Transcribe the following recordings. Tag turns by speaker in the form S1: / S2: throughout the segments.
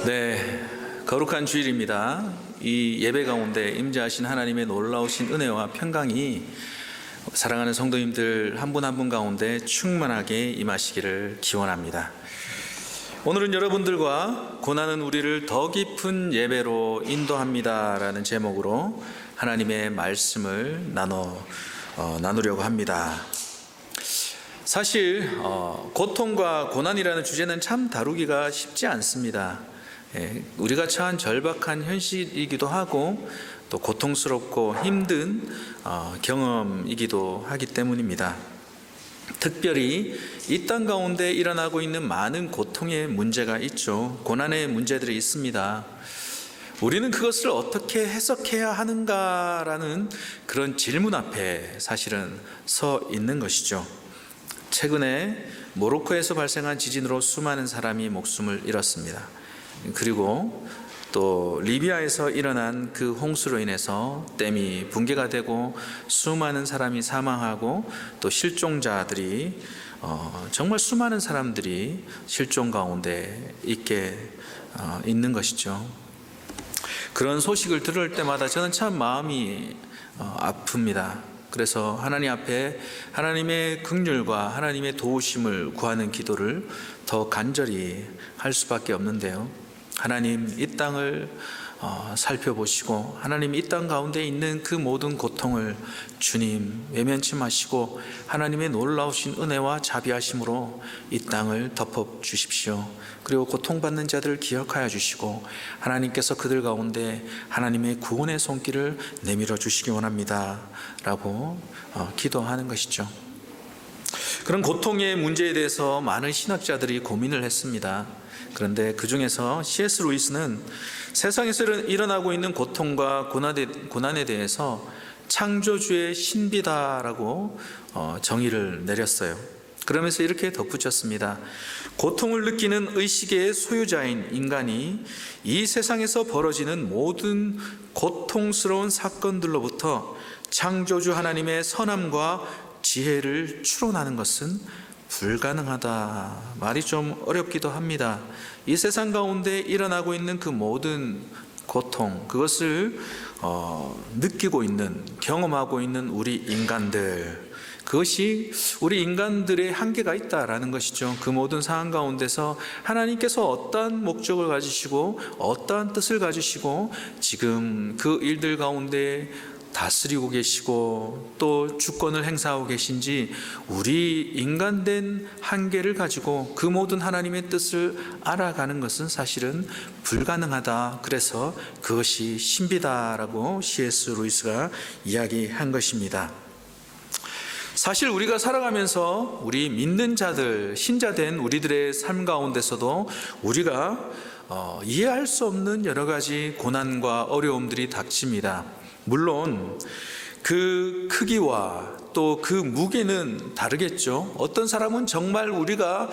S1: 네, 거룩한 주일입니다. 이 예배 가운데 임재하신 하나님의 놀라우신 은혜와 평강이 사랑하는 성도님들 한 분 한 분 가운데 충만하게 임하시기를 기원합니다. 오늘은 여러분들과 고난은 우리를 더 깊은 예배로 인도합니다 라는 제목으로 하나님의 말씀을 나누려고 합니다. 사실 고통과 고난이라는 주제는 참 다루기가 쉽지 않습니다. 우리가 처한 절박한 현실이기도 하고 또 고통스럽고 힘든 경험이기도 하기 때문입니다. 특별히 이 땅 가운데 일어나고 있는 많은 고통의 문제가 있죠. 고난의 문제들이 있습니다. 우리는 그것을 어떻게 해석해야 하는가라는 그런 질문 앞에 사실은 서 있는 것이죠. 최근에 모로코에서 발생한 지진으로 수많은 사람이 목숨을 잃었습니다. 그리고 또 리비아에서 일어난 그 홍수로 인해서 댐이 붕괴가 되고 수많은 사람이 사망하고 또 실종자들이 정말 수많은 사람들이 실종 가운데 있는 것이죠. 그런 소식을 들을 때마다 저는 참 마음이 아픕니다. 그래서 하나님 앞에 하나님의 긍휼과 하나님의 도우심을 구하는 기도를 더 간절히 할 수밖에 없는데요. 하나님 이 땅을 살펴보시고 하나님 이 땅 가운데 있는 그 모든 고통을 주님 외면치 마시고 하나님의 놀라우신 은혜와 자비하심으로 이 땅을 덮어주십시오. 그리고 고통받는 자들을 기억하여 주시고 하나님께서 그들 가운데 하나님의 구원의 손길을 내밀어 주시기 원합니다 라고 기도하는 것이죠. 그런 고통의 문제에 대해서 많은 신학자들이 고민을 했습니다. 그런데 그 중에서 C.S. 루이스는 세상에서 일어나고 있는 고통과 고난에 대해서 창조주의 신비다라고 정의를 내렸어요. 그러면서 이렇게 덧붙였습니다. 고통을 느끼는 의식의 소유자인 인간이 이 세상에서 벌어지는 모든 고통스러운 사건들로부터 창조주 하나님의 선함과 지혜를 추론하는 것은 불가능하다. 말이 좀 어렵기도 합니다. 이 세상 가운데 일어나고 있는 그 모든 고통, 그것을 느끼고 있는, 경험하고 있는 우리 인간들, 그것이 우리 인간들의 한계가 있다라는 것이죠. 그 모든 상황 가운데서 하나님께서 어떠한 목적을 가지시고 어떠한 뜻을 가지시고 지금 그 일들 가운데 다스리고 계시고 또 주권을 행사하고 계신지 우리 인간된 한계를 가지고 그 모든 하나님의 뜻을 알아가는 것은 사실은 불가능하다. 그래서 그것이 신비다라고 C.S. 루이스가 이야기한 것입니다. 사실 우리가 살아가면서 우리 믿는 자들, 신자된 우리들의 삶 가운데서도 우리가 이해할 수 없는 여러 가지 고난과 어려움들이 닥칩니다. 물론 그 크기와 또 그 무게는 다르겠죠. 어떤 사람은 정말 우리가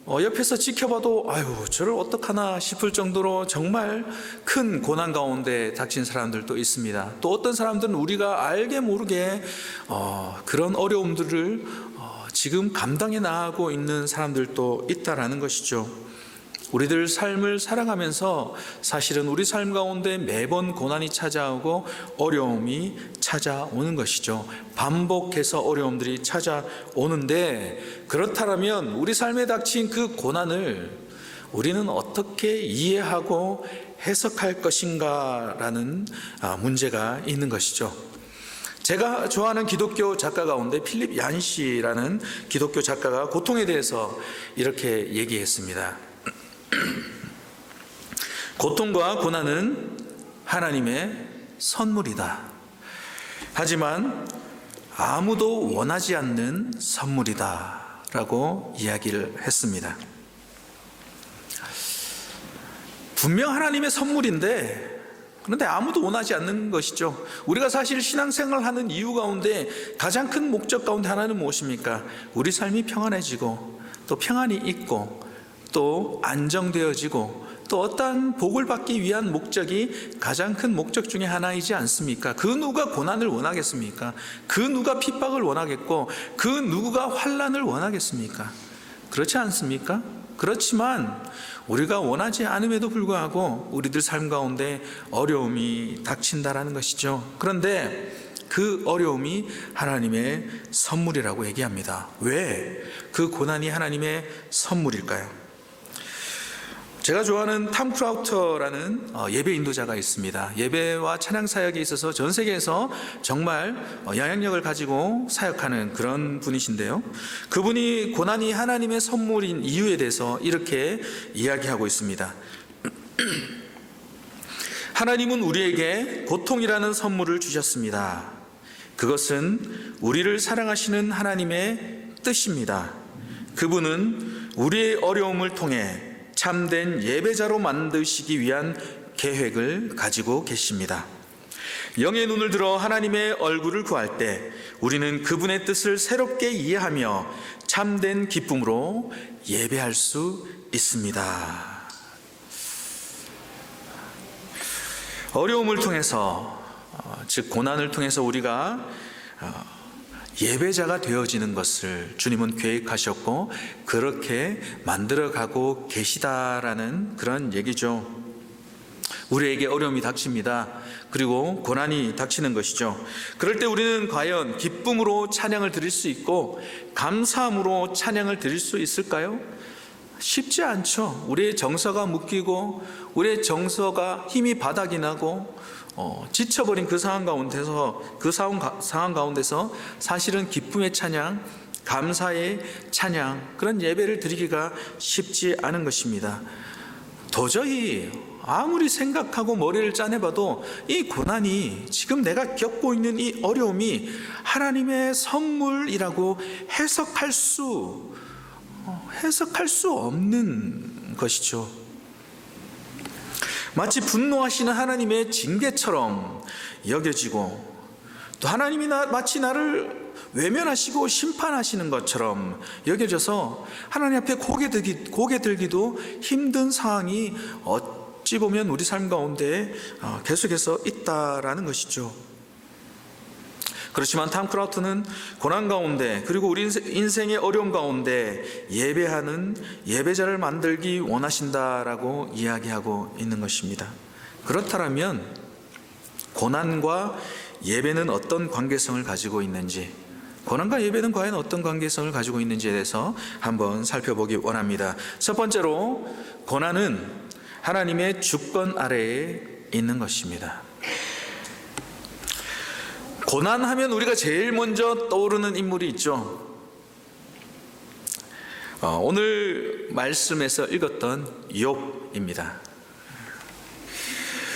S1: 옆에서 지켜봐도 아유 저를 어떡하나 싶을 정도로 정말 큰 고난 가운데 닥친 사람들도 있습니다. 또 어떤 사람들은 우리가 알게 모르게 그런 어려움들을 지금 감당해 나가고 있는 사람들도 있다라는 것이죠. 우리들 삶을 살아가면서 사실은 우리 삶 가운데 매번 고난이 찾아오고 어려움이 찾아오는 것이죠. 반복해서 어려움들이 찾아오는데 그렇다면 우리 삶에 닥친 그 고난을 우리는 어떻게 이해하고 해석할 것인가라는 문제가 있는 것이죠. 제가 좋아하는 기독교 작가 가운데 필립 얀시라는 기독교 작가가 고통에 대해서 이렇게 얘기했습니다. 고통과 고난은 하나님의 선물이다. 하지만 아무도 원하지 않는 선물이다 라고 이야기를 했습니다. 분명 하나님의 선물인데 그런데 아무도 원하지 않는 것이죠. 우리가 사실 신앙생활을 하는 이유 가운데 가장 큰 목적 가운데 하나는 무엇입니까? 우리 삶이 평안해지고 또 평안이 있고 또 안정되어지고 또 어떠한 복을 받기 위한 목적이 가장 큰 목적 중에 하나이지 않습니까? 그 누가 고난을 원하겠습니까? 그 누가 핍박을 원하겠고 그 누구가 환난을 원하겠습니까? 그렇지 않습니까? 그렇지만 우리가 원하지 않음에도 불구하고 우리들 삶 가운데 어려움이 닥친다라는 것이죠. 그런데 그 어려움이 하나님의 선물이라고 얘기합니다. 왜 그 고난이 하나님의 선물일까요? 제가 좋아하는 탐 크라우터라는 예배 인도자가 있습니다. 예배와 찬양 사역에 있어서 전 세계에서 정말 영향력을 가지고 사역하는 그런 분이신데요. 그분이 고난이 하나님의 선물인 이유에 대해서 이렇게 이야기하고 있습니다. 하나님은 우리에게 고통이라는 선물을 주셨습니다. 그것은 우리를 사랑하시는 하나님의 뜻입니다. 그분은 우리의 어려움을 통해 참된 예배자로 만드시기 위한 계획을 가지고 계십니다. 영의 눈을 들어 하나님의 얼굴을 구할 때 우리는 그분의 뜻을 새롭게 이해하며 참된 기쁨으로 예배할 수 있습니다. 어려움을 통해서, 즉 고난을 통해서 우리가 예배자가 되어지는 것을 주님은 계획하셨고 그렇게 만들어가고 계시다라는 그런 얘기죠. 우리에게 어려움이 닥칩니다. 그리고 고난이 닥치는 것이죠. 그럴 때 우리는 과연 기쁨으로 찬양을 드릴 수 있고 감사함으로 찬양을 드릴 수 있을까요? 쉽지 않죠. 우리의 정서가 묶이고 우리의 정서가 힘이 바닥이 나고 지쳐버린 그 상황 가운데서 사실은 기쁨의 찬양, 감사의 찬양, 그런 예배를 드리기가 쉽지 않은 것입니다. 도저히 아무리 생각하고 머리를 짜내봐도 이 고난이, 지금 내가 겪고 있는 이 어려움이 하나님의 선물이라고 해석할 수 없는 것이죠. 마치 분노하시는 하나님의 징계처럼 여겨지고, 또 하나님이 마치 나를 외면하시고 심판하시는 것처럼 여겨져서 하나님 앞에 고개 들기도 힘든 상황이 어찌 보면 우리 삶 가운데 계속해서 있다라는 것이죠. 그렇지만 탐 크라우트는 고난 가운데, 그리고 우리 인생의 어려움 가운데 예배하는 예배자를 만들기 원하신다라고 이야기하고 있는 것입니다. 그렇다면 고난과 예배는 어떤 관계성을 가지고 있는지, 고난과 예배는 과연 어떤 관계성을 가지고 있는지에 대해서 한번 살펴보기 원합니다. 첫 번째로, 고난은 하나님의 주권 아래에 있는 것입니다. 고난하면 우리가 제일 먼저 떠오르는 인물이 있죠. 오늘 말씀에서 읽었던 욥입니다.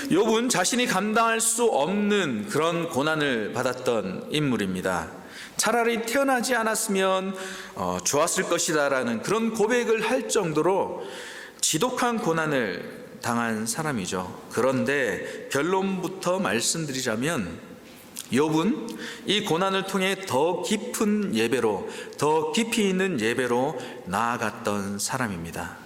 S1: 욥은 자신이 감당할 수 없는 그런 고난을 받았던 인물입니다. 차라리 태어나지 않았으면 좋았을 것이다라는 그런 고백을 할 정도로 지독한 고난을 당한 사람이죠. 그런데 결론부터 말씀드리자면 욥은 이 고난을 통해 더 깊은 예배로, 더 깊이 있는 예배로 나아갔던 사람입니다.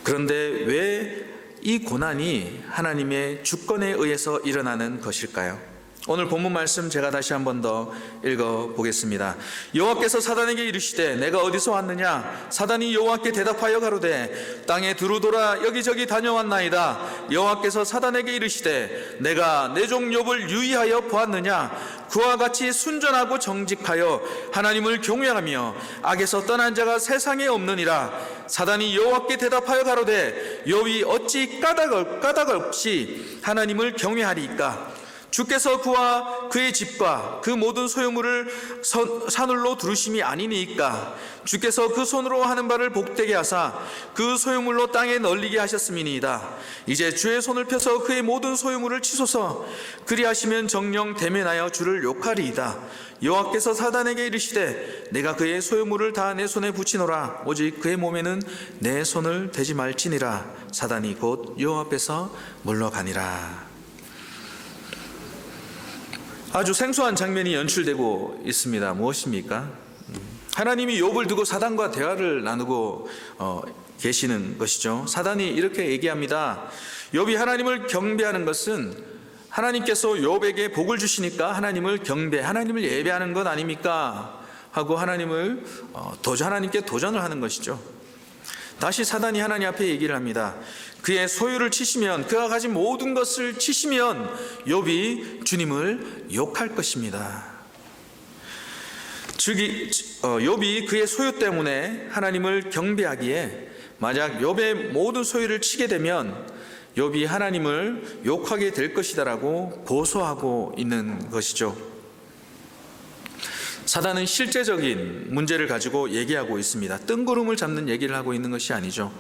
S1: 그런데 왜 이 고난이 하나님의 주권에 의해서 일어나는 것일까요? 오늘 본문 말씀 제가 다시 한 번 더 읽어보겠습니다. 여호와께서 사단에게 이르시되 내가 어디서 왔느냐? 사단이 여호와께 대답하여 가로되 땅에 두루돌아 여기저기 다녀왔나이다. 여호와께서 사단에게 이르시되 내가 내 종 욥을 유의하여 보았느냐? 그와 같이 순전하고 정직하여 하나님을 경외하며 악에서 떠난 자가 세상에 없느니라. 사단이 여호와께 대답하여 가로되 욥이 어찌 까닭 없이 하나님을 경외하리이까? 주께서 그와 그의 집과 그 모든 소유물을 사늘로 두르심이 아니니까? 주께서 그 손으로 하는 바를 복되게 하사 그 소유물로 땅에 널리게 하셨음이니이다. 이제 주의 손을 펴서 그의 모든 소유물을 치소서. 그리하시면 정녕 대면하여 주를 욕하리이다. 여호와께서 사단에게 이르시되 내가 그의 소유물을 다 내 손에 붙이노라. 오직 그의 몸에는 내 손을 대지 말지니라. 사단이 곧 여호와 앞에서 물러가니라. 아주 생소한 장면이 연출되고 있습니다. 무엇입니까? 하나님이 욥을 두고 사단과 대화를 나누고 계시는 것이죠. 사단이 이렇게 얘기합니다. 욥이 하나님을 경배하는 것은 하나님께서 욥에게 복을 주시니까 하나님을 하나님을 예배하는 것 아닙니까? 하고 하나님께 도전을 하는 것이죠. 다시 사단이 하나님 앞에 얘기를 합니다. 그의 소유를 치시면, 그가 가진 모든 것을 치시면 욥이 주님을 욕할 것입니다. 즉 욥이 그의 소유 때문에 하나님을 경배하기에, 만약 욥의 모든 소유를 치게 되면 욥이 하나님을 욕하게 될 것이다라고 고소하고 있는 것이죠. 사단은 실제적인 문제를 가지고 얘기하고 있습니다. 뜬구름을 잡는 얘기를 하고 있는 것이 아니죠.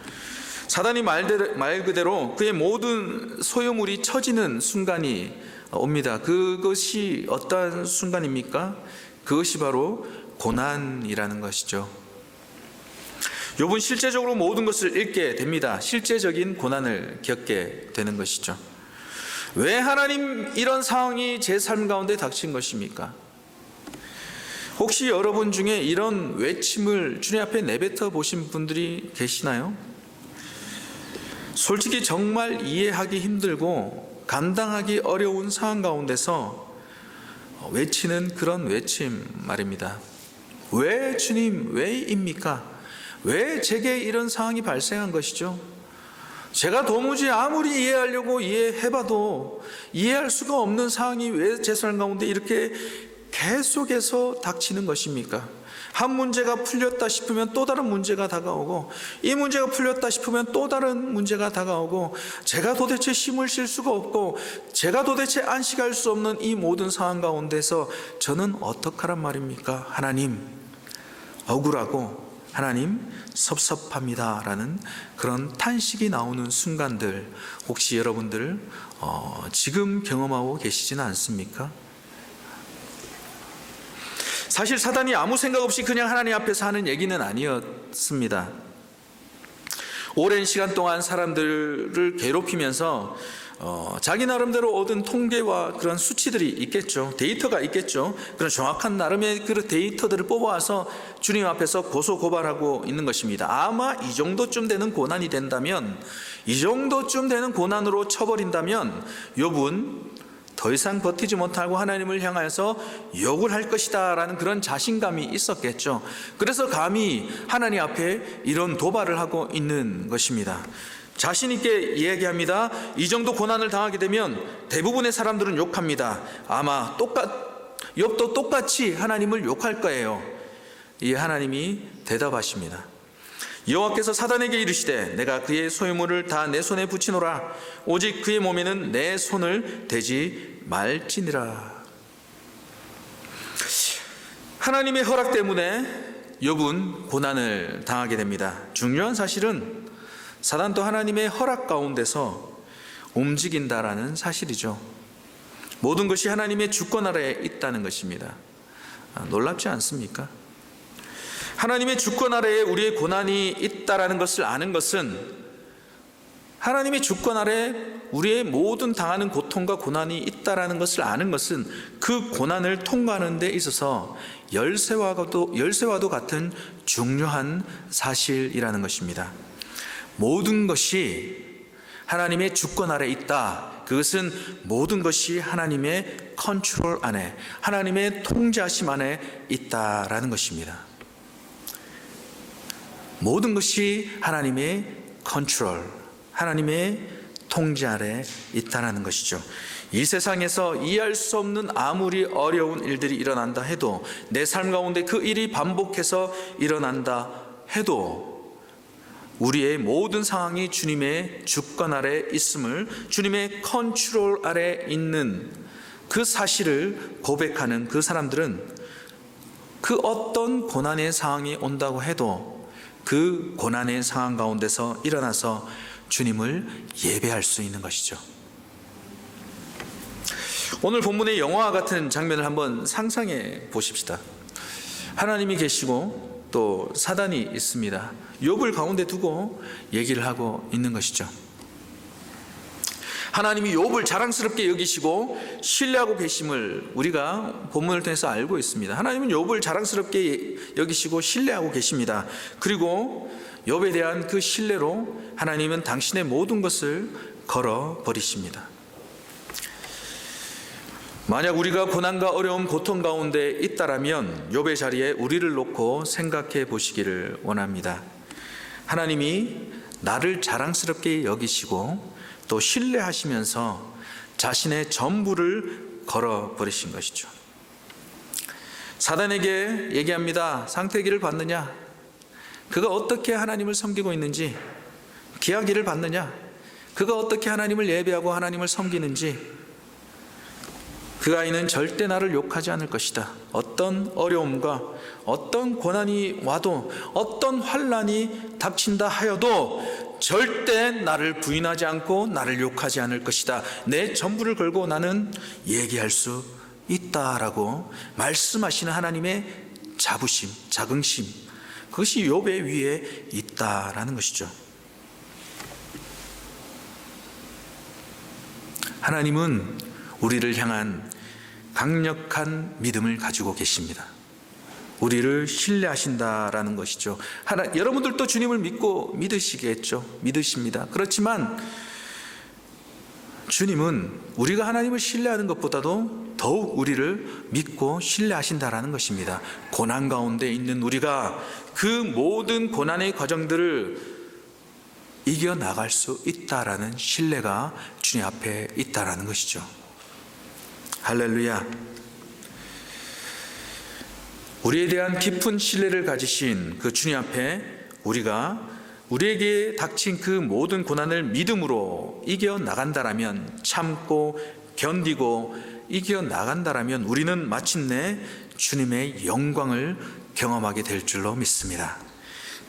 S1: 사단이 말 그대로 그의 모든 소유물이 처지는 순간이 옵니다. 그것이 어떠한 순간입니까? 그것이 바로 고난이라는 것이죠. 욥은 실제적으로 모든 것을 잃게 됩니다. 실제적인 고난을 겪게 되는 것이죠. 왜 하나님, 이런 상황이 제 삶 가운데 닥친 것입니까? 혹시 여러분 중에 이런 외침을 주님 앞에 내뱉어 보신 분들이 계시나요? 솔직히 정말 이해하기 힘들고 감당하기 어려운 상황 가운데서 외치는 그런 외침 말입니다. 왜 주님, 왜입니까? 왜 제게 이런 상황이 발생한 것이죠? 제가 도무지 아무리 이해하려고 이해해봐도 이해할 수가 없는 상황이 왜 제 삶 가운데 이렇게 계속해서 닥치는 것입니까? 한 문제가 풀렸다 싶으면 또 다른 문제가 다가오고, 이 문제가 풀렸다 싶으면 또 다른 문제가 다가오고, 제가 도대체 힘을 실 수가 없고 제가 도대체 안식할 수 없는 이 모든 상황 가운데서 저는 어떡하란 말입니까? 하나님, 억울하고 하나님, 섭섭합니다 라는 그런 탄식이 나오는 순간들, 혹시 여러분들 지금 경험하고 계시지는 않습니까? 사실 사단이 아무 생각 없이 그냥 하나님 앞에서 하는 얘기는 아니었습니다. 오랜 시간 동안 사람들을 괴롭히면서 자기 나름대로 얻은 통계와 그런 수치들이 있겠죠. 데이터가 있겠죠. 그런 정확한 나름의 그 데이터들을 뽑아와서 주님 앞에서 고소고발하고 있는 것입니다. 아마 이 정도쯤 되는 고난이 된다면, 이 정도쯤 되는 고난으로 쳐버린다면 욥은 더 이상 버티지 못하고 하나님을 향해서 욕을 할 것이다 라는 그런 자신감이 있었겠죠. 그래서 감히 하나님 앞에 이런 도발을 하고 있는 것입니다. 자신 있게 이야기합니다. 이 정도 고난을 당하게 되면 대부분의 사람들은 욕합니다. 아마 욥도 똑같이 하나님을 욕할 거예요. 이 하나님이 대답하십니다. 여호와께서 사단에게 이르시되, 내가 그의 소유물을 다 내 손에 붙이노라. 오직 그의 몸에는 내 손을 대지 말지니라. 하나님의 허락 때문에 욥은 고난을 당하게 됩니다. 중요한 사실은 사단도 하나님의 허락 가운데서 움직인다라는 사실이죠. 모든 것이 하나님의 주권 아래에 있다는 것입니다. 놀랍지 않습니까? 하나님의 주권 아래에 우리의 고난이 있다라는 것을 아는 것은, 하나님의 주권 아래에 우리의 모든 당하는 고통과 고난이 있다라는 것을 아는 것은 그 고난을 통과하는 데 있어서 열쇠와도 같은 중요한 사실이라는 것입니다. 모든 것이 하나님의 주권 아래에 있다. 그것은 모든 것이 하나님의 컨트롤 안에, 하나님의 통제하심 안에 있다라는 것입니다. 모든 것이 하나님의 컨트롤, 하나님의 통제 아래 있다는 것이죠. 이 세상에서 이해할 수 없는 아무리 어려운 일들이 일어난다 해도, 내 삶 가운데 그 일이 반복해서 일어난다 해도 우리의 모든 상황이 주님의 주권 아래 있음을, 주님의 컨트롤 아래 있는 그 사실을 고백하는 그 사람들은 그 어떤 고난의 상황이 온다고 해도 그 고난의 상황 가운데서 일어나서 주님을 예배할 수 있는 것이죠. 오늘 본문의 영화와 같은 장면을 한번 상상해 보십시다. 하나님이 계시고 또 사단이 있습니다. 욥을 가운데 두고 얘기를 하고 있는 것이죠. 하나님이 욥을 자랑스럽게 여기시고 신뢰하고 계심을 우리가 본문을 통해서 알고 있습니다. 하나님은 욥을 자랑스럽게 여기시고 신뢰하고 계십니다. 그리고 욥에 대한 그 신뢰로 하나님은 당신의 모든 것을 걸어버리십니다. 만약 우리가 고난과 어려움, 고통 가운데 있다라면 욥의 자리에 우리를 놓고 생각해 보시기를 원합니다. 하나님이 나를 자랑스럽게 여기시고 또 신뢰하시면서 자신의 전부를 걸어버리신 것이죠. 사단에게 얘기합니다. 상태기를 받느냐? 그가 어떻게 하나님을 섬기고 있는지, 기하기를 받느냐? 그가 어떻게 하나님을 예배하고 하나님을 섬기는지, 그 아이는 절대 나를 욕하지 않을 것이다. 어떤 어려움과 어떤 고난이 와도, 어떤 환난이 닥친다 하여도 절대 나를 부인하지 않고 나를 욕하지 않을 것이다. 내 전부를 걸고 나는 얘기할 수 있다라고 말씀하시는 하나님의 자부심, 자긍심, 그것이 욥의 위에 있다라는 것이죠. 하나님은 우리를 향한 강력한 믿음을 가지고 계십니다. 우리를 신뢰하신다라는 것이죠. 여러분들도 주님을 믿으시겠죠. 믿으십니다. 그렇지만 주님은 우리가 하나님을 신뢰하는 것보다도 더욱 우리를 믿고 신뢰하신다라는 것입니다. 고난 가운데 있는 우리가 그 모든 고난의 과정들을 이겨나갈 수 있다라는 신뢰가 주님 앞에 있다라는 것이죠. 할렐루야. 우리에 대한 깊은 신뢰를 가지신 그 주님 앞에 우리에게 닥친 그 모든 고난을 믿음으로 이겨나간다라면, 참고 견디고 이겨나간다라면 우리는 마침내 주님의 영광을 경험하게 될 줄로 믿습니다.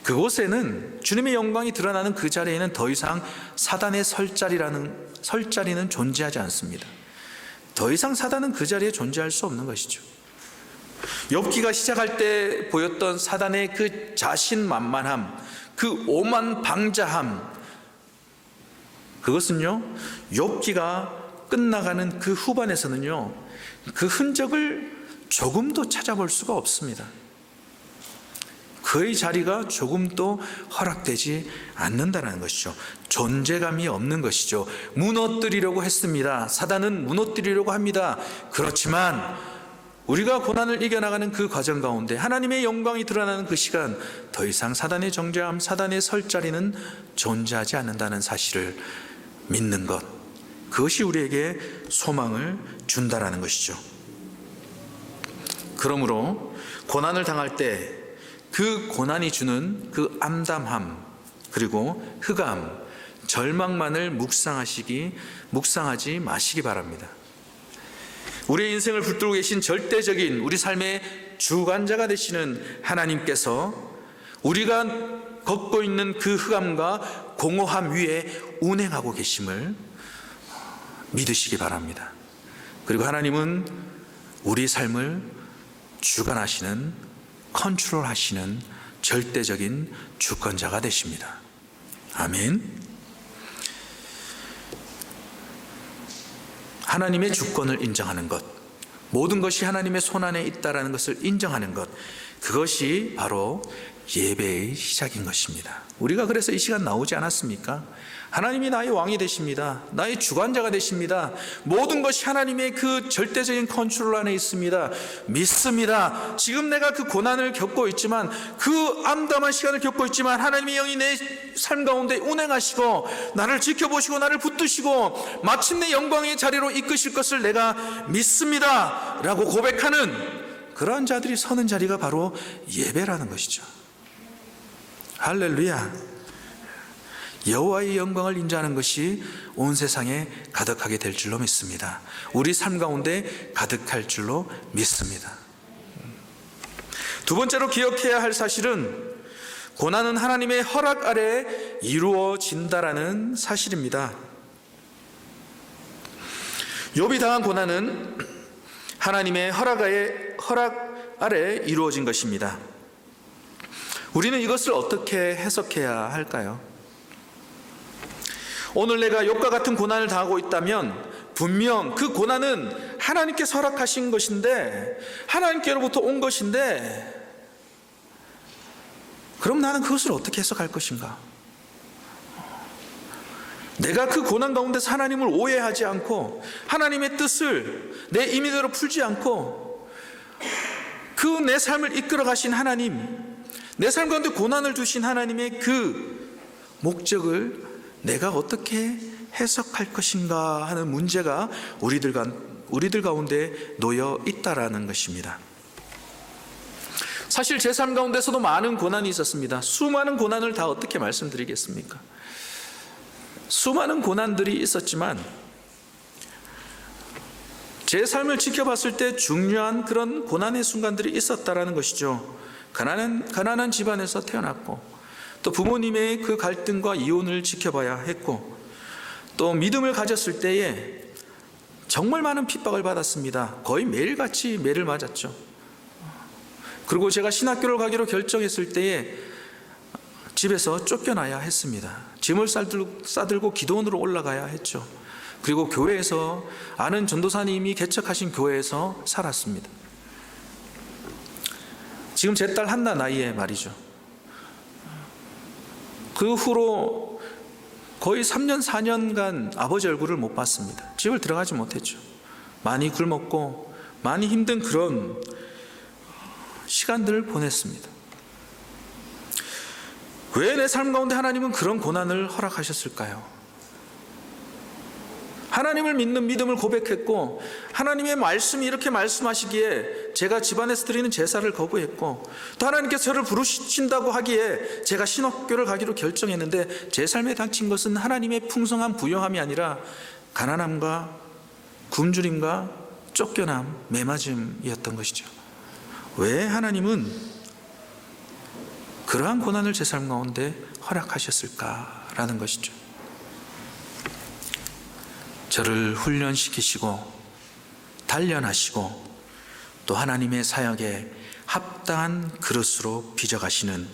S1: 그곳에는, 주님의 영광이 드러나는 그 자리에는 더 이상 사단의 설자리는 존재하지 않습니다. 더 이상 사단은 그 자리에 존재할 수 없는 것이죠. 욥기가 시작할 때 보였던 사단의 그 자신만만함, 그 오만방자함, 그것은요, 욥기가 끝나가는 그 후반에서는요, 그 흔적을 조금도 찾아볼 수가 없습니다. 그의 자리가 조금도 허락되지 않는다는 것이죠. 존재감이 없는 것이죠. 무너뜨리려고 했습니다. 사단은 무너뜨리려고 합니다. 그렇지만 우리가 고난을 이겨나가는 그 과정 가운데 하나님의 영광이 드러나는 그 시간, 더 이상 사단의 정죄함, 사단의 설자리는 존재하지 않는다는 사실을 믿는 것, 그것이 우리에게 소망을 준다라는 것이죠. 그러므로 고난을 당할 때 그 고난이 주는 그 암담함, 그리고 흑암, 절망만을 묵상하지 마시기 바랍니다. 우리의 인생을 붙들고 계신 절대적인 우리 삶의 주관자가 되시는 하나님께서 우리가 걷고 있는 그 흑암과 공허함 위에 운행하고 계심을 믿으시기 바랍니다. 그리고 하나님은 우리 삶을 주관하시는, 컨트롤하시는 절대적인 주권자가 되십니다. 아멘. 하나님의 주권을 인정하는 것, 모든 것이 하나님의 손안에 있다는 것을 인정하는 것, 그것이 바로 예배의 시작인 것입니다. 우리가 그래서 이 시간 나오지 않았습니까? 하나님이 나의 왕이 되십니다. 나의 주관자가 되십니다. 모든 것이 하나님의 그 절대적인 컨트롤 안에 있습니다. 믿습니다. 지금 내가 그 고난을 겪고 있지만, 그 암담한 시간을 겪고 있지만 하나님의 영이 내 삶 가운데 운행하시고 나를 지켜보시고 나를 붙드시고 마침내 영광의 자리로 이끄실 것을 내가 믿습니다 라고 고백하는 그러한 자들이 서는 자리가 바로 예배라는 것이죠. 할렐루야. 여호와의 영광을 인정하는 것이 온 세상에 가득하게 될 줄로 믿습니다. 우리 삶 가운데 가득할 줄로 믿습니다. 두 번째로 기억해야 할 사실은 고난은 하나님의 허락 아래 이루어진다라는 사실입니다. 욥이 당한 고난은 하나님의 허락 아래 이루어진 것입니다. 우리는 이것을 어떻게 해석해야 할까요? 오늘 내가 욥과 같은 고난을 당하고 있다면 분명 그 고난은 하나님께서 허락하신 것인데, 하나님께로부터 온 것인데, 그럼 나는 그것을 어떻게 해석할 것인가? 내가 그 고난 가운데서 하나님을 오해하지 않고 하나님의 뜻을 내 임의대로 풀지 않고 그 내 삶을 이끌어 가신 하나님, 내 삶 가운데 고난을 주신 하나님의 그 목적을 내가 어떻게 해석할 것인가 하는 문제가 우리들 가운데 놓여 있다라는 것입니다. 사실 제 삶 가운데서도 많은 고난이 있었습니다. 수많은 고난을 다 어떻게 말씀드리겠습니까? 수많은 고난들이 있었지만 제 삶을 지켜봤을 때 중요한 그런 고난의 순간들이 있었다라는 것이죠. 가난한 집안에서 태어났고, 또 부모님의 그 갈등과 이혼을 지켜봐야 했고, 또 믿음을 가졌을 때에 정말 많은 핍박을 받았습니다. 거의 매일같이 매를 맞았죠. 그리고 제가 신학교를 가기로 결정했을 때에 집에서 쫓겨나야 했습니다. 짐을 싸들고 기도원으로 올라가야 했죠. 그리고 교회에서, 아는 전도사님이 개척하신 교회에서 살았습니다. 지금 제 딸 한나 나이에 말이죠. 그 후로 거의 3년 4년간 아버지 얼굴을 못 봤습니다. 집을 들어가지 못했죠. 많이 굶었고 많이 힘든 그런 시간들을 보냈습니다. 왜 내 삶 가운데 하나님은 그런 고난을 허락하셨을까요? 하나님을 믿는 믿음을 고백했고, 하나님의 말씀이 이렇게 말씀하시기에 제가 집안에서 드리는 제사를 거부했고, 또 하나님께서 저를 부르신다고 하기에 제가 신학교를 가기로 결정했는데, 제 삶에 닥친 것은 하나님의 풍성한 부요함이 아니라 가난함과 굶주림과 쫓겨남, 매맞음이었던 것이죠. 왜 하나님은 그러한 고난을 제 삶 가운데 허락하셨을까라는 것이죠. 저를 훈련시키시고 단련하시고 또 하나님의 사역에 합당한 그릇으로 빚어가시는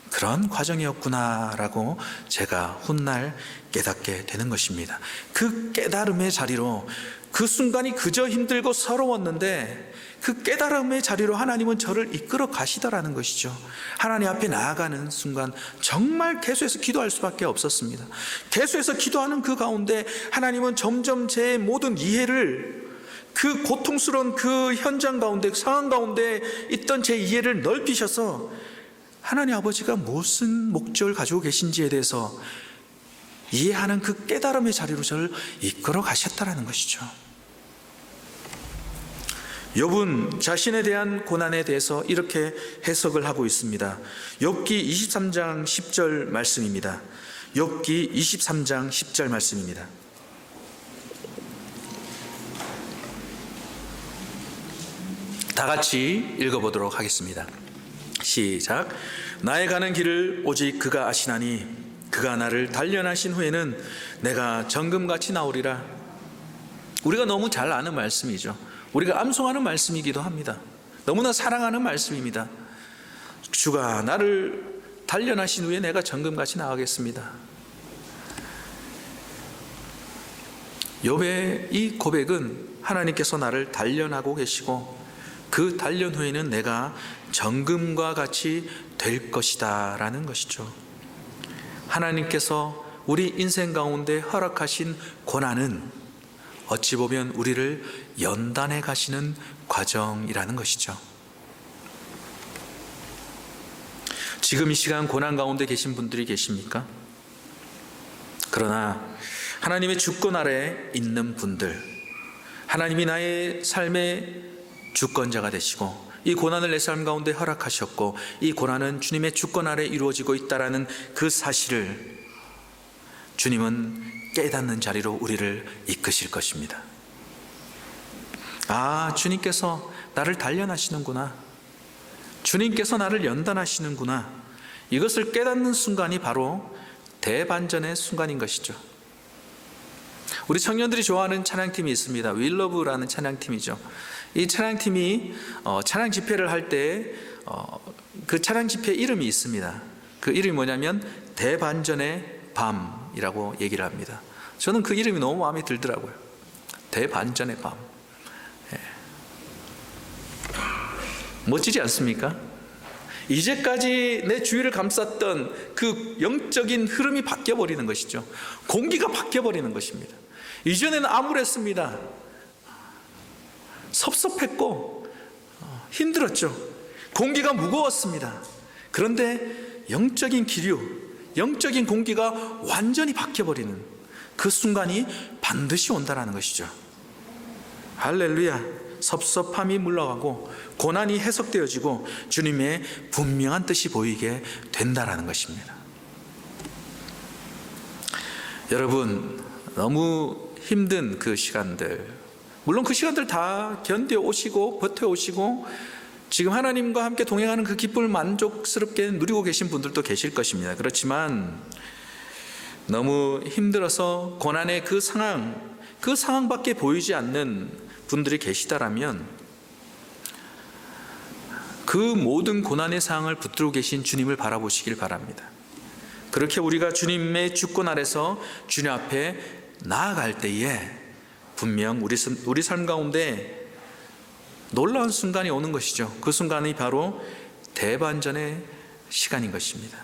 S1: 그런 과정이었구나라고 제가 훗날 깨닫게 되는 것입니다. 그 깨달음의 자리로, 그 순간이 그저 힘들고 서러웠는데 그 깨달음의 자리로 하나님은 저를 이끌어 가시더라는 것이죠. 하나님 앞에 나아가는 순간 정말 계속해서 기도할 수밖에 없었습니다. 계속해서 기도하는 그 가운데 하나님은 점점 제 모든 이해를, 그 고통스러운 그 현장 가운데, 상황 가운데 있던 제 이해를 넓히셔서 하나님 아버지가 무슨 목적을 가지고 계신지에 대해서 이해하는 그 깨달음의 자리로 저를 이끌어 가셨다는 것이죠. 욥은 자신에 대한 고난에 대해서 이렇게 해석을 하고 있습니다. 욥기 23장 10절 말씀입니다. 욥기 23장 10절 말씀입니다. 다 같이 읽어보도록 하겠습니다. 시작. 나의 가는 길을 오직 그가 아시나니 그가 나를 단련하신 후에는 내가 정금같이 나오리라. 우리가 너무 잘 아는 말씀이죠. 우리가 암송하는 말씀이기도 합니다. 너무나 사랑하는 말씀입니다. 주가 나를 단련하신 후에 내가 정금같이 나가겠습니다. 욥의 이 고백은 하나님께서 나를 단련하고 계시고 그 단련 후에는 내가 정금과 같이 될 것이다 라는 것이죠. 하나님께서 우리 인생 가운데 허락하신 고난은 어찌 보면 우리를 연단해 가시는 과정이라는 것이죠. 지금 이 시간 고난 가운데 계신 분들이 계십니까? 그러나 하나님의 주권 아래 있는 분들, 하나님이 나의 삶의 주권자가 되시고 이 고난을 내 삶 가운데 허락하셨고 이 고난은 주님의 주권 아래 이루어지고 있다는 그 사실을 주님은 깨닫는 자리로 우리를 이끄실 것입니다. 아, 주님께서 나를 단련하시는구나. 주님께서 나를 연단하시는구나. 이것을 깨닫는 순간이 바로 대반전의 순간인 것이죠. 우리 청년들이 좋아하는 찬양팀이 있습니다. 윌러브라는 찬양팀이죠. 이 찬양팀이 찬양 집회를 할 때 그 찬양 집회 이름이 있습니다. 그 이름이 뭐냐면 대반전의 밤이라고 얘기를 합니다. 저는 그 이름이 너무 마음에 들더라고요. 대반전의 밤. 멋지지 않습니까? 이제까지 내 주위를 감쌌던 그 영적인 흐름이 바뀌어버리는 것이죠. 공기가 바뀌어버리는 것입니다. 이전에는 암울했습니다. 섭섭했고 힘들었죠. 공기가 무거웠습니다. 그런데 영적인 기류, 영적인 공기가 완전히 바뀌어버리는 그 순간이 반드시 온다라는 것이죠. 할렐루야. 섭섭함이 물러가고 고난이 해석되어지고 주님의 분명한 뜻이 보이게 된다라는 것입니다. 여러분, 너무 힘든 그 시간들, 물론 그 시간들 다 견뎌 오시고 버텨 오시고 지금 하나님과 함께 동행하는 그 기쁨을 만족스럽게 누리고 계신 분들도 계실 것입니다. 그렇지만 너무 힘들어서 고난의 그 상황밖에 보이지 않는 분들이 계시다라면 그 모든 고난의 상황을 붙들고 계신 주님을 바라보시길 바랍니다. 그렇게 우리가 주님의 주권 아래서 주님 앞에 나아갈 때에 분명 우리 삶 가운데 놀라운 순간이 오는 것이죠. 그 순간이 바로 대반전의 시간인 것입니다.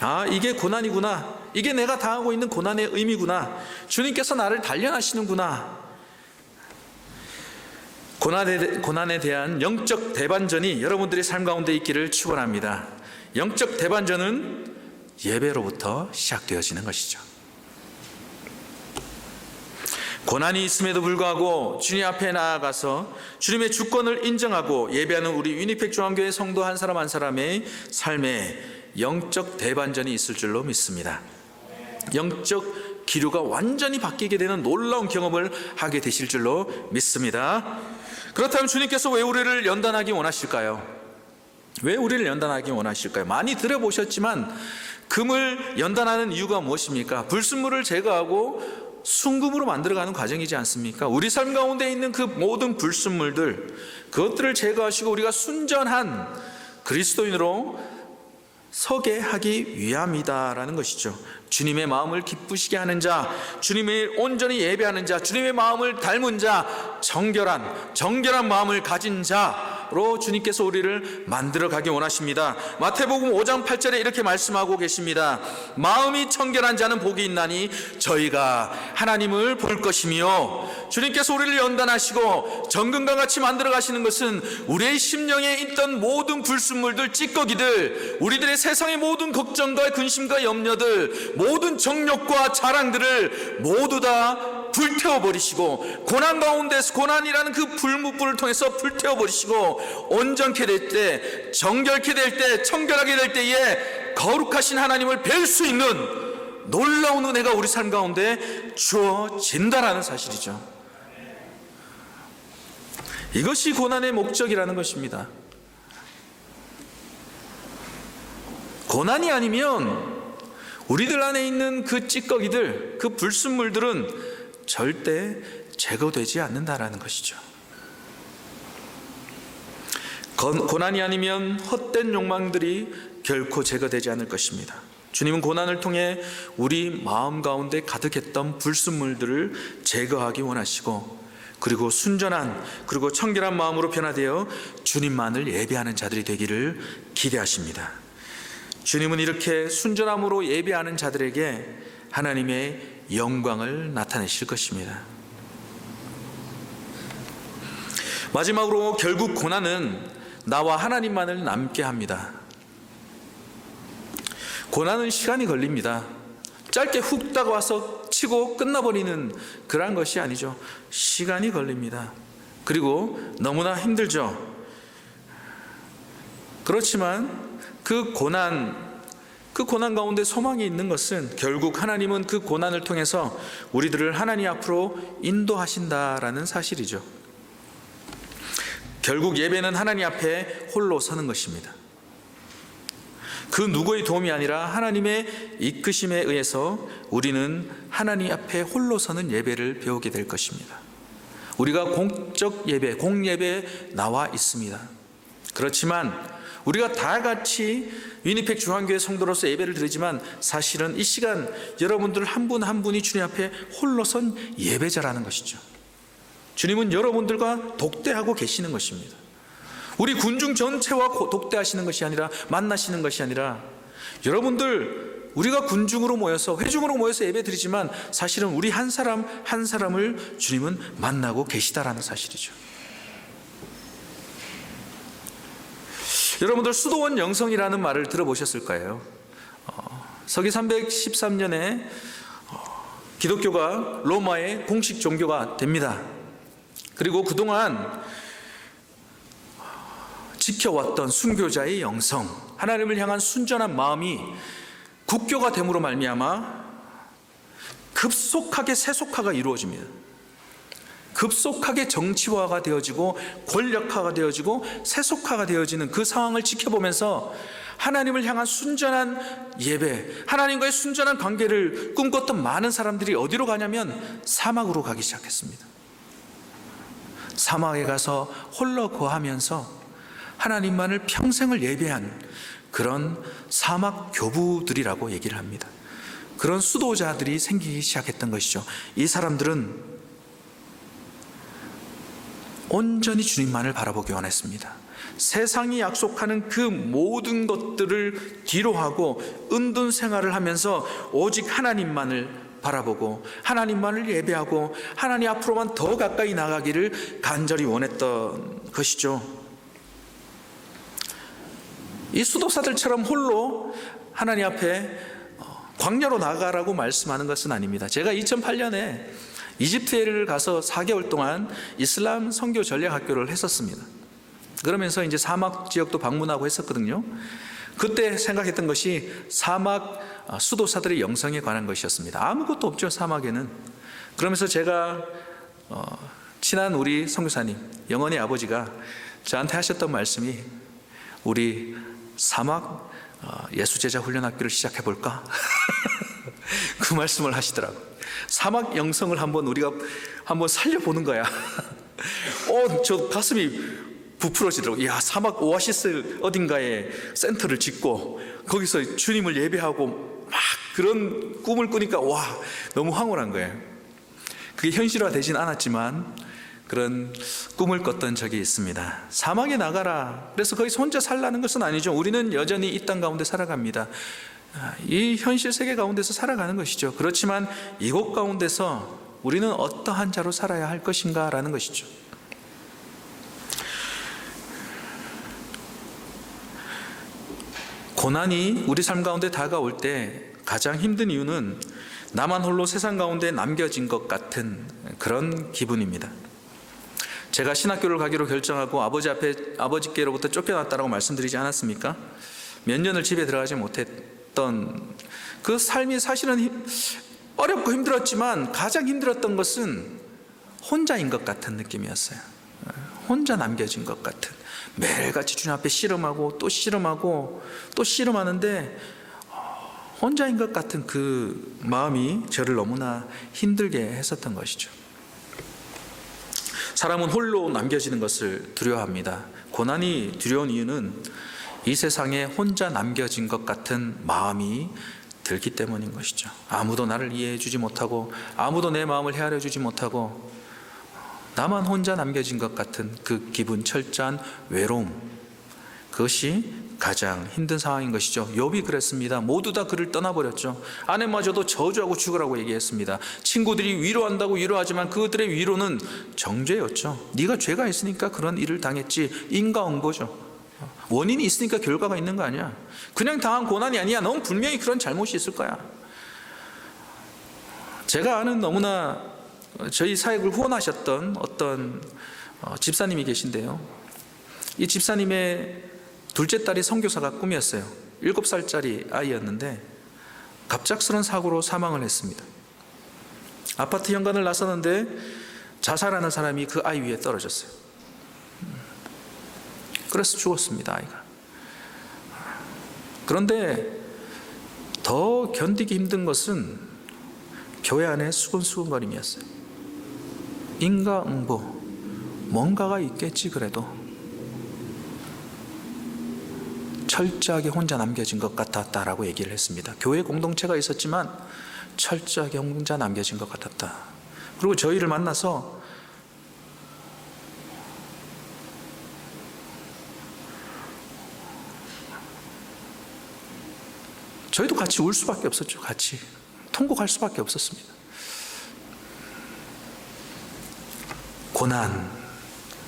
S1: 아, 이게 고난이구나. 이게 내가 당하고 있는 고난의 의미구나. 주님께서 나를 단련하시는구나. 고난에 대한 영적 대반전이 여러분들의 삶 가운데 있기를 축원합니다. 영적 대반전은 예배로부터 시작되어지는 것이죠. 고난이 있음에도 불구하고 주님 앞에 나아가서 주님의 주권을 인정하고 예배하는 우리 위니펙 중앙교회 성도 한 사람 한 사람의 삶에 영적 대반전이 있을 줄로 믿습니다. 영적 기류가 완전히 바뀌게 되는 놀라운 경험을 하게 되실 줄로 믿습니다. 그렇다면 주님께서 왜 우리를 연단하기 원하실까요? 왜 우리를 연단하기 원하실까요? 많이 들어보셨지만 금을 연단하는 이유가 무엇입니까? 불순물을 제거하고 순금으로 만들어가는 과정이지 않습니까? 우리 삶 가운데 있는 그 모든 불순물들, 그것들을 제거하시고 우리가 순전한 그리스도인으로 서게 하기 위함이다라는 것이죠. 주님의 마음을 기쁘시게 하는 자, 주님을 온전히 예배하는 자, 주님의 마음을 닮은 자, 정결한 마음을 가진 자로 주님께서 우리를 만들어 가기 원하십니다. 마태복음 5장 8절에 이렇게 말씀하고 계십니다. 마음이 청결한 자는 복이 있나니 저희가 하나님을 볼 것이며, 주님께서 우리를 연단하시고 정금과 같이 만들어 가시는 것은 우리의 심령에 있던 모든 불순물들, 찌꺼기들, 우리들의 세상의 모든 걱정과 근심과 염려들, 모든 정욕과 자랑들을 모두 다 불태워버리시고, 고난 가운데서 고난이라는 그 불무불을 통해서 불태워버리시고, 온전케 될 때, 정결케 될 때, 청결하게 될 때에 거룩하신 하나님을 뵐 수 있는 놀라운 은혜가 우리 삶 가운데 주어진다라는 사실이죠. 이것이 고난의 목적이라는 것입니다. 고난이 아니면 우리들 안에 있는 그 찌꺼기들, 그 불순물들은 절대 제거되지 않는다라는 것이죠. 고난이 아니면 헛된 욕망들이 결코 제거되지 않을 것입니다. 주님은 고난을 통해 우리 마음 가운데 가득했던 불순물들을 제거하기 원하시고, 그리고 순전한, 그리고 청결한 마음으로 변화되어 주님만을 예배하는 자들이 되기를 기대하십니다. 주님은 이렇게 순전함으로 예배하는 자들에게 하나님의 영광을 나타내실 것입니다. 마지막으로 결국 고난은 나와 하나님만을 남게 합니다. 고난은 시간이 걸립니다. 짧게 훅 다가와서 치고 끝나버리는 그러한 것이 아니죠. 시간이 걸립니다. 그리고 너무나 힘들죠. 그렇지만 그 고난 가운데 소망이 있는 것은 결국 하나님은 그 고난을 통해서 우리들을 하나님 앞으로 인도하신다라는 사실이죠. 결국 예배는 하나님 앞에 홀로 서는 것입니다. 그 누구의 도움이 아니라 하나님의 이끄심에 의해서 우리는 하나님 앞에 홀로 서는 예배를 배우게 될 것입니다. 우리가 공적 예배, 공예배에 나와 있습니다. 그렇지만 우리가 다 같이 위니펙 중앙교회 성도로서 예배를 드리지만 사실은 이 시간 여러분들 한 분 한 분이 주님 앞에 홀로 선 예배자라는 것이죠. 주님은 여러분들과 독대하고 계시는 것입니다. 우리 군중 전체와 독대하시는 것이 아니라, 만나시는 것이 아니라, 여러분들 우리가 군중으로 모여서, 회중으로 모여서 예배 드리지만 사실은 우리 한 사람 한 사람을 주님은 만나고 계시다라는 사실이죠. 여러분들 수도원 영성이라는 말을 들어보셨을 거예요. 서기 313년에 기독교가 로마의 공식 종교가 됩니다. 그리고 그동안 지켜왔던 순교자의 영성, 하나님을 향한 순전한 마음이 국교가 됨으로 말미암아 급속하게 세속화가 이루어집니다. 급속하게 정치화가 되어지고 권력화가 되어지고 세속화가 되어지는 그 상황을 지켜보면서 하나님을 향한 순전한 예배, 하나님과의 순전한 관계를 꿈꿨던 많은 사람들이 어디로 가냐면 사막으로 가기 시작했습니다. 사막에 가서 홀로 거하면서 하나님만을 평생을 예배한 그런 사막 교부들이라고 얘기를 합니다. 그런 수도자들이 생기기 시작했던 것이죠. 이 사람들은 온전히 주님만을 바라보기 원했습니다. 세상이 약속하는 그 모든 것들을 뒤로하고 은둔 생활을 하면서 오직 하나님만을 바라보고 하나님만을 예배하고 하나님 앞으로만 더 가까이 나가기를 간절히 원했던 것이죠. 이 수도사들처럼 홀로 하나님 앞에 광야로 나가라고 말씀하는 것은 아닙니다. 제가 2008년에 이집트를 가서 4개월 동안 이슬람 선교 전략학교를 했었습니다. 그러면서 이제 사막 지역도 방문하고 했었거든요. 그때 생각했던 것이 사막 수도사들의 영성에 관한 것이었습니다. 아무것도 없죠, 사막에는. 그러면서 제가 친한 우리 선교사님, 영원의 아버지가 저한테 하셨던 말씀이 우리 사막 예수제자 훈련학교를 시작해볼까? 그 말씀을 하시더라고요. 사막 영성을 우리가 한번 살려보는 거야. 저 가슴이 부풀어지더라고요. 야, 사막 오아시스 어딘가에 센터를 짓고 거기서 주님을 예배하고 막 그런 꿈을 꾸니까 와, 너무 황홀한 거예요. 그게 현실화되진 않았지만 그런 꿈을 꿨던 적이 있습니다. 사막에 나가라. 그래서 거기서 혼자 살라는 것은 아니죠. 우리는 여전히 이 땅 가운데 살아갑니다. 이 현실 세계 가운데서 살아가는 것이죠. 그렇지만 이곳 가운데서 우리는 어떠한 자로 살아야 할 것인가 라는 것이죠. 고난이 우리 삶 가운데 다가올 때 가장 힘든 이유는 나만 홀로 세상 가운데 남겨진 것 같은 그런 기분입니다. 제가 신학교를 가기로 결정하고 아버지께로부터 쫓겨났다고 말씀드리지 않았습니까? 몇 년을 집에 들어가지 못했던 그 삶이 사실은 어렵고 힘들었지만 가장 힘들었던 것은 혼자인 것 같은 느낌이었어요. 혼자 남겨진 것 같은, 매일같이 주님 앞에 씨름하고 또 씨름하고 또 씨름하는데 혼자인 것 같은 그 마음이 저를 너무나 힘들게 했었던 것이죠. 사람은 홀로 남겨지는 것을 두려워합니다. 고난이 두려운 이유는 이 세상에 혼자 남겨진 것 같은 마음이 들기 때문인 것이죠. 아무도 나를 이해해 주지 못하고 아무도 내 마음을 헤아려 주지 못하고 나만 혼자 남겨진 것 같은 그 기분, 철저한 외로움, 그것이 가장 힘든 상황인 것이죠. 욥이 그랬습니다. 모두 다 그를 떠나버렸죠. 아내마저도 저주하고 죽으라고 얘기했습니다. 친구들이 위로한다고 위로하지만 그들의 위로는 정죄였죠. 네가 죄가 있으니까 그런 일을 당했지. 인과응보죠. 원인이 있으니까 결과가 있는 거 아니야. 그냥 당한 고난이 아니야. 넌 분명히 그런 잘못이 있을 거야. 제가 아는 너무나 저희 사역을 후원하셨던 어떤 집사님이 계신데요. 이 집사님의 둘째 딸이 선교사가 꿈이었어요. 7살짜리 아이였는데 갑작스런 사고로 사망을 했습니다. 아파트 현관을 나섰는데 자살하는 사람이 그 아이 위에 떨어졌어요. 그래서 죽었습니다, 아이가. 그런데 더 견디기 힘든 것은 교회 안에 수근수근거림이었어요. 인과응보, 뭔가가 있겠지. 그래도 철저하게 혼자 남겨진 것 같았다라고 얘기를 했습니다. 교회 공동체가 있었지만 철저하게 혼자 남겨진 것 같았다. 그리고 저희를 만나서 저희도 같이 울 수밖에 없었죠. 같이 통곡할 수밖에 없었습니다. 고난,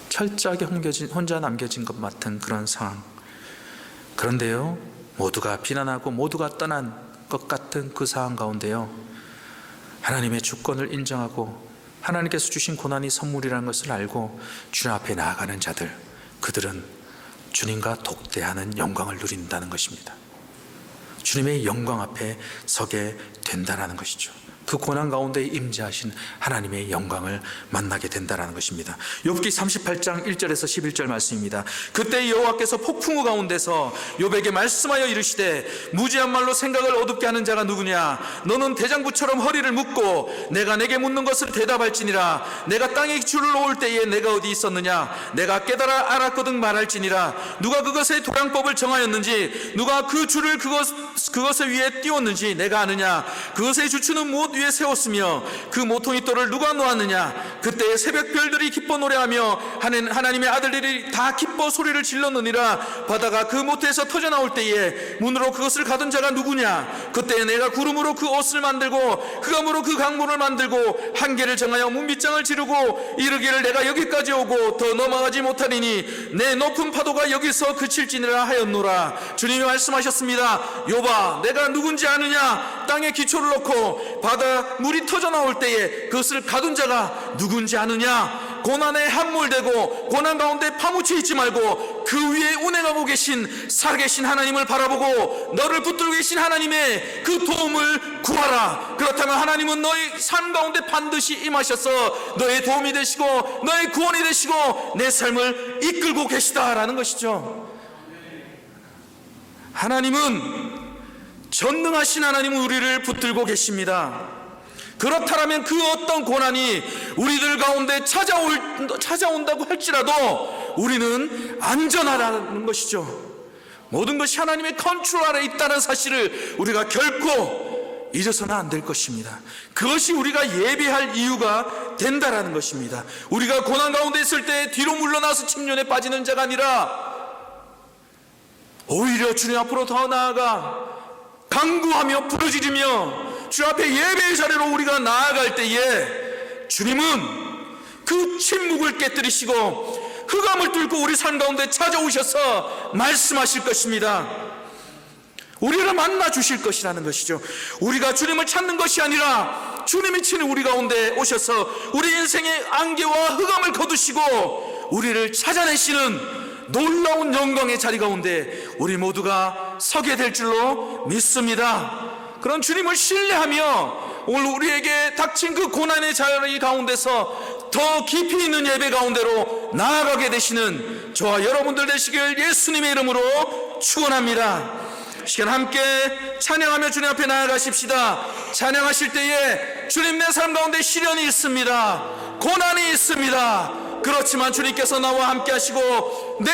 S1: 철저하게 혼자 남겨진 것 같은 그런 상황. 그런데요, 모두가 비난하고 모두가 떠난 것 같은 그 상황 가운데요, 하나님의 주권을 인정하고 하나님께서 주신 고난이 선물이라는 것을 알고 주님 앞에 나아가는 자들, 그들은 주님과 독대하는 영광을 누린다는 것입니다. 주님의 영광 앞에 서게 된다는 것이죠. 그 고난 가운데 임재하신 하나님의 영광을 만나게 된다는 것입니다. 욥기 38장 1절에서 11절 말씀입니다. 그때 여호와께서 폭풍우 가운데서 욥에게 말씀하여 이르시되 무지한 말로 생각을 어둡게 하는 자가 누구냐? 너는 대장부처럼 허리를 묶고 내가 내게 묻는 것을 대답할지니라. 내가 땅에 줄을 놓을 때에 내가 어디 있었느냐? 내가 깨달아 알았거든 말할지니라. 누가 그것의 도량법을 정하였는지, 누가 그 줄을 그것의 위에 띄웠는지 내가 아느냐? 그것의 주추는 무엇 위에 세웠으며 그 모퉁이 돌을 누가 놓았느냐? 그때 새벽 별들이 기뻐 노래하며 하나님의 아들들이 다 기뻐 소리를 질렀느니라. 바다가 그 모태에서 터져나올 때에 문으로 그것을 가둔 자가 누구냐? 그때 내가 구름으로 그 옷을 만들고 흑암으로 그 강물을 만들고 한계를 정하여 문빗장을 지르고 이르기를 내가 여기까지 오고 더 넘어가지 못하리니 내 높은 파도가 여기서 그칠지니라 하였노라. 주님이 말씀하셨습니다. 욥아, 내가 누군지 아느냐? 땅에 기초를 놓고 바다 물이 터져 나올 때에 그것을 가둔 자가 누군지 아느냐? 고난에 함몰되고 고난 가운데 파묻혀 있지 말고 그 위에 운행하고 계신 살아계신 하나님을 바라보고 너를 붙들고 계신 하나님의 그 도움을 구하라. 그렇다면 하나님은 너의 삶 가운데 반드시 임하셔서 너의 도움이 되시고 너의 구원이 되시고 내 삶을 이끌고 계시다라는 것이죠. 하나님은 전능하신 하나님은 우리를 붙들고 계십니다. 그렇다면 그 어떤 고난이 우리들 가운데 찾아온다고 할지라도 우리는 안전하다는 것이죠. 모든 것이 하나님의 컨트롤 아래 있다는 사실을 우리가 결코 잊어서는 안 될 것입니다. 그것이 우리가 예배할 이유가 된다라는 것입니다. 우리가 고난 가운데 있을 때 뒤로 물러나서 침륜에 빠지는 자가 아니라 오히려 주님 앞으로 더 나아가 간구하며 부르짖으며 주 앞에 예배의 자리로 우리가 나아갈 때에 주님은 그 침묵을 깨뜨리시고 흑암을 뚫고 우리 삶 가운데 찾아오셔서 말씀하실 것입니다. 우리를 만나 주실 것이라는 것이죠. 우리가 주님을 찾는 것이 아니라 주님이 친히 우리 가운데 오셔서 우리 인생의 안개와 흑암을 거두시고 우리를 찾아내시는 놀라운 영광의 자리 가운데 우리 모두가 서게 될 줄로 믿습니다. 그런 주님을 신뢰하며 오늘 우리에게 닥친 그 고난의 자리 가운데서 더 깊이 있는 예배 가운데로 나아가게 되시는 저와 여러분들 되시길 예수님의 이름으로 축원합니다. 시간 함께 찬양하며 주님 앞에 나아가십시다. 찬양하실 때에 주님, 내 삶 가운데 시련이 있습니다. 고난이 있습니다. 그렇지만 주님께서 나와 함께 하시고 내